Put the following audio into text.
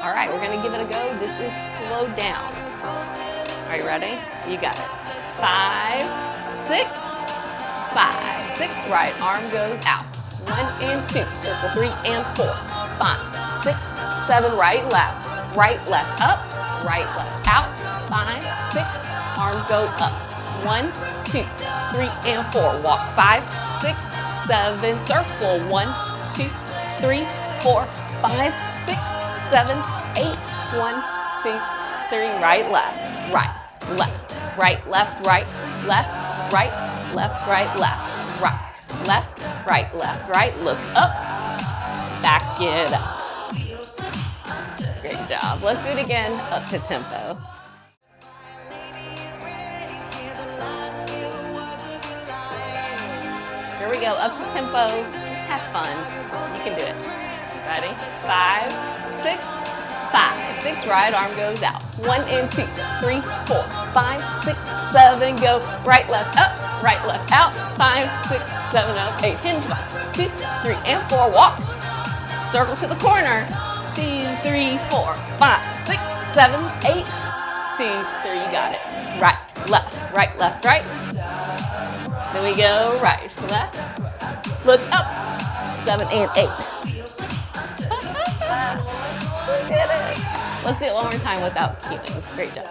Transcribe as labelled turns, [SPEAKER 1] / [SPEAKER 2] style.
[SPEAKER 1] All right, we're gonna give it a go. This is slowed down. Are you ready? You got it. 5, 6, 5, 6, right arm goes out. 1 and 2, circle 3 and 4, 5, 6, 7, right, left up, right, left out, 5, 6, arms go up. 1, 2, 3 and 4, walk 5, 6, 7, circle 1, 2, 3, 4, 5, 6, 7, 8, 1, 2, 3, right, left, right, left, right, left, right, left, right, left, right, left, right, left, right, look up, back it up. Great job. Let's do it again, up to tempo. Here we go, up to tempo, just have fun. You can do it. Ready? 5, 6, 5, 6, right arm goes out. 1 and 2, 3, 4, 5, 6, 7, go. Right, left out. 5, 6, 7, up, 8, hinge 1, 2, 3, and 4, walk. Circle to the corner. 2, 3, 4, 5, 6, 7, 8, 2, 3, you got it. Right, left, right. Then we go right, left, look up, 7 and 8. We did it. Let's do it one more time without keeping. Great job.